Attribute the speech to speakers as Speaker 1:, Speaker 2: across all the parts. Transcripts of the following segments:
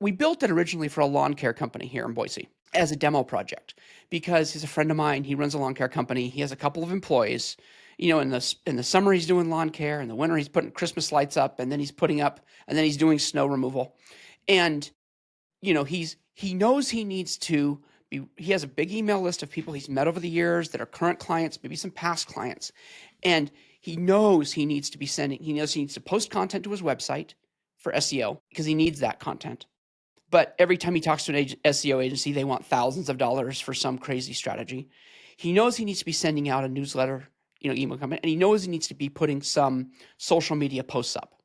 Speaker 1: we built it originally for a lawn care company here in Boise as a demo project because he's a friend of mine. He runs a lawn care company. He has a couple of employees. In the summer he's doing lawn care. In the winter he's putting Christmas lights up, and then he's doing snow removal. And he knows he needs to be. He has a big email list of people he's met over the years that are current clients, maybe some past clients, and he knows he needs to be sending. He knows he needs to post content to his website for SEO because he needs that content. But every time he talks to an SEO agency, they want thousands of dollars for some crazy strategy. He knows he needs to be sending out a newsletter, email comment, and he knows he needs to be putting some social media posts up.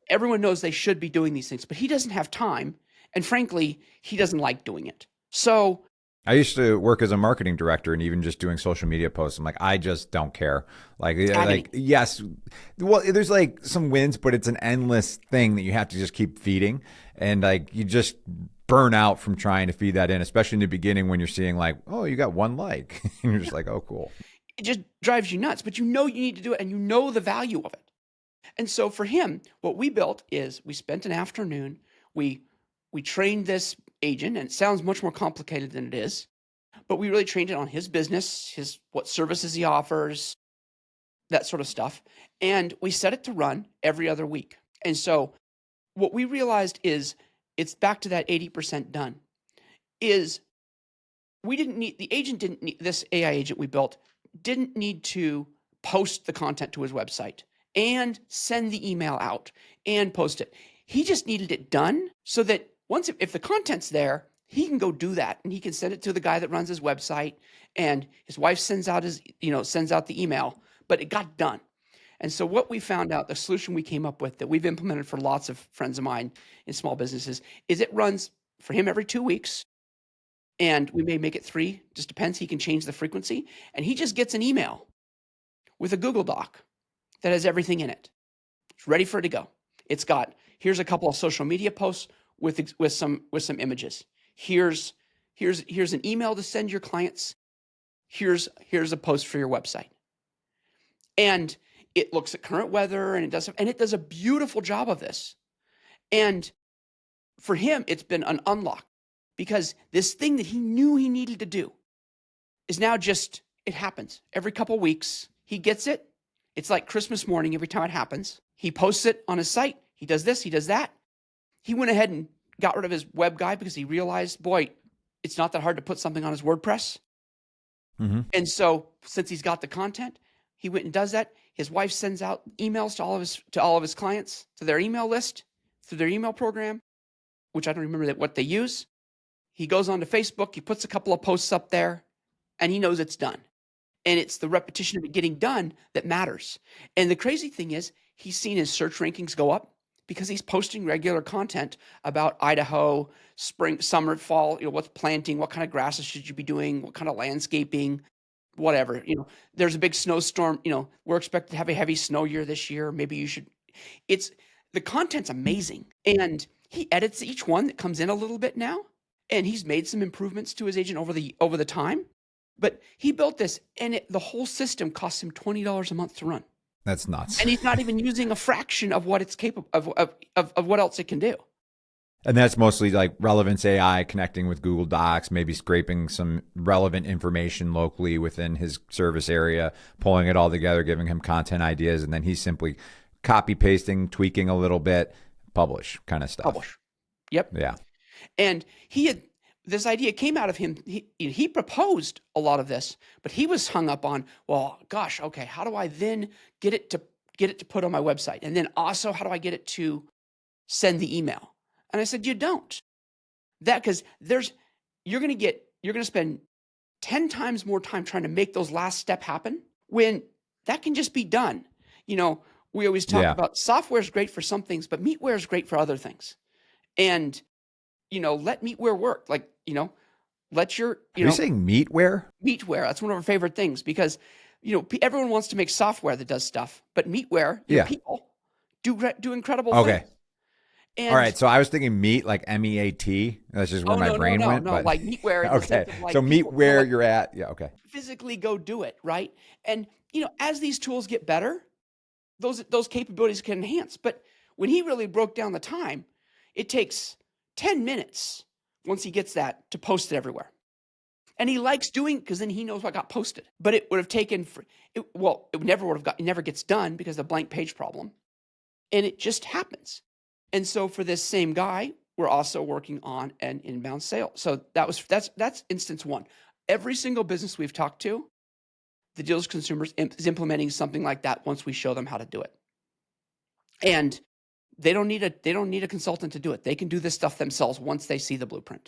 Speaker 1: Everyone knows they should be doing these things, but he doesn't have time. And frankly, he doesn't like doing it. So
Speaker 2: I used to work as a marketing director, and even just doing social media posts, I'm like, I just don't care. Yes, well, there's like some wins, but it's an endless thing that you have to just keep feeding. And you just burn out from trying to feed that in, especially in the beginning when you're seeing oh, you got one like, and you're just like, oh, cool.
Speaker 1: It just drives you nuts, but you need to do it, and you know the value of it. And so for him, what we built is we spent an afternoon, we trained this agent, and it sounds much more complicated than it is, but we really trained it on his business, what services he offers, that sort of stuff. And we set it to run every other week. And so what we realized is, it's back to that 80% done, is this AI agent we built didn't need to post the content to his website and send the email out and post it. He just needed it done so that if the content's there, he can go do that, and he can send it to the guy that runs his website, and his wife sends out the email, but it got done. And so what we found out, the solution we came up with that we've implemented for lots of friends of mine in small businesses, is it runs for him every 2 weeks. And we may make it 3, just depends. He can change the frequency, and he just gets an email with a Google Doc that has everything in it. It's ready for it to go. It's got, here's a couple of social media posts with some images. Here's an email to send your clients. Here's a post for your website. And it looks at current weather, and it does a beautiful job of this. And for him, it's been an unlock, because this thing that he knew he needed to do is now it happens every couple weeks. He gets it. It's like Christmas morning every time it happens. He posts it on his site. He does this, he does that. He went ahead and got rid of his web guy because he realized, boy, it's not that hard to put something on his WordPress. Mm-hmm. And so since he's got the content, he went and does that. His wife sends out emails to all of his clients, to their email list, through their email program, which I don't remember what they use. He goes on to Facebook, he puts a couple of posts up there, and he knows it's done. And it's the repetition of it getting done that matters. And the crazy thing is, he's seen his search rankings go up because he's posting regular content about Idaho, spring, summer, fall, what's planting, what kind of grasses should you be doing, what kind of landscaping, whatever. There's a big snowstorm, we're expected to have a heavy snow year this year. Maybe you should. The content's amazing. And he edits each one that comes in a little bit now. And he's made some improvements to his agent over the time. But he built this, and the whole system costs him $20 a month to run.
Speaker 2: That's nuts.
Speaker 1: And he's not even using a fraction of what it's capable of what else it can do.
Speaker 2: And that's mostly like Relevance AI connecting with Google Docs, maybe scraping some relevant information locally within his service area, pulling it all together, giving him content ideas, and then he's simply copy pasting, tweaking a little bit, publish kind of stuff.
Speaker 1: Publish. Yep.
Speaker 2: Yeah.
Speaker 1: And this idea came out of him. He proposed a lot of this, but he was hung up on, well, gosh, okay, how do I then get it to put on my website? And then also, how do I get it to send the email? And I said, you don't. Because you're going to spend 10 times more time trying to make those last step happen when that can just be done. We always talk about software is great for some things, but meatware is great for other things. And let meatware work. Let your,
Speaker 2: Are you saying meatware?
Speaker 1: Meatware. That's one of our favorite things because, everyone wants to make software that does stuff, but meatware, people do incredible things. And,
Speaker 2: all right. So I was thinking meat, like MEAT. That's just where my brain went.
Speaker 1: No, like meatware.
Speaker 2: Okay. So meatware you're at. Yeah. Okay.
Speaker 1: Physically go do it. Right. And, as these tools get better, those capabilities can enhance. But when he really broke down the time, It takes 10 minutes once he gets that to post it everywhere. And he likes doing, because then he knows what got posted. But it would have taken, it never gets done because of the blank page problem. And it just happens. And so for this same guy, we're also working on an inbound sale. So that's instance one. Every single business we've talked to, the dealers consumers is implementing something like that once we show them how to do it. And they don't need a consultant to do it. They can do this stuff themselves once they see the blueprint.